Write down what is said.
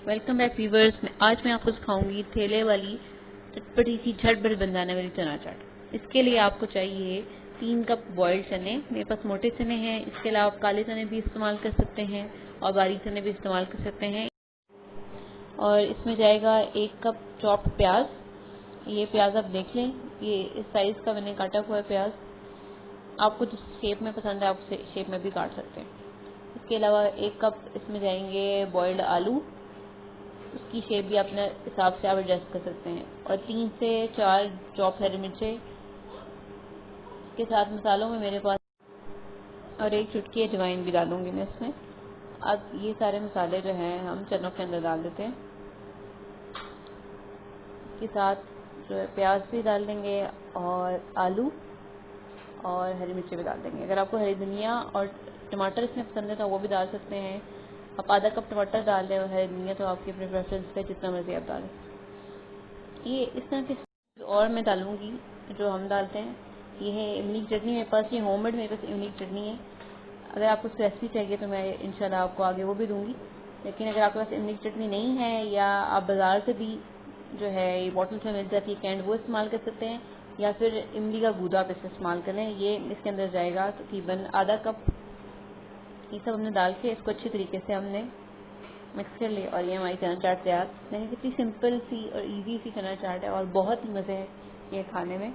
Welcome back viewers. आज मैं आपको सिखाऊंगी ठेले वाली चटपटी सी झटपट बन जाने वाली चना चाट। इसके लिए आपको चाहिए 3 कप बॉइल्ड चने। मेरे पास मोटे चने हैं, इसके अलावा आप काले चने भी इस्तेमाल कर सकते हैं और बारीक चने भी इस्तेमाल कर सकते हैं। और इसमें जाएगा 1 कप चॉप्ड प्याज। ये प्याज आप देख लें, ये इस साइज का मैंने काटा हुआ है प्याज। आपको जिस शेप में पसंद है आप उस शेप में भी काट सकते हैं। इसके अलावा 1 कप इसमें जाएंगे बॉइल्ड आलू, उसकी शेप भी अपने हिसाब से आप एडजस्ट कर सकते हैं। और 3 से 4 चॉप हरी मिर्चें। इसके साथ मसालों में मेरे पास और 1 चुटकी अजवाइन भी डालूंगी मैं इसमें। अब ये सारे मसाले जो हैं हम चनों के अंदर डाल देते हैं। इसके साथ जो है प्याज भी डाल देंगे और आलू और हरी मिर्चें भी डाल देंगे। अगर आपको हरी धनिया और टमाटर इसमें पसंद है तो वो भी डाल सकते हैं। आप आधा कप टमाटर डाल दें और हरी धनिया तो आपकी अपने प्रेफरेंस पे जितना मर्जी आप डालें। ये इस तरह के और मैं डालूंगी जो हम डालते हैं। ये है इमली की चटनी, मेरे पास ये होममेड मेरे पास इमली की चटनी है। अगर आपको रेसिपी चाहिए तो मैं इंशाल्लाह आपको आगे वो भी दूंगी। लेकिन अगर आपके पास इमली की चटनी नहीं है या आप बाज़ार से भी जो है ये बॉटल में मिल जाती है कैंड, वो इस्तेमाल कर सकते हैं या फिर इमली का गूदा आप इसे इस्तेमाल करें। ये इसके अंदर जाएगा तकरीबन आधा कप। ये सब हमने डाल के इसको अच्छी तरीके से हमने मिक्स कर लिया और ये हमारी चना चाट तैयार। देखिए कितनी सिंपल सी और इजी सी चना चाट है और बहुत ही मज़े है ये खाने में।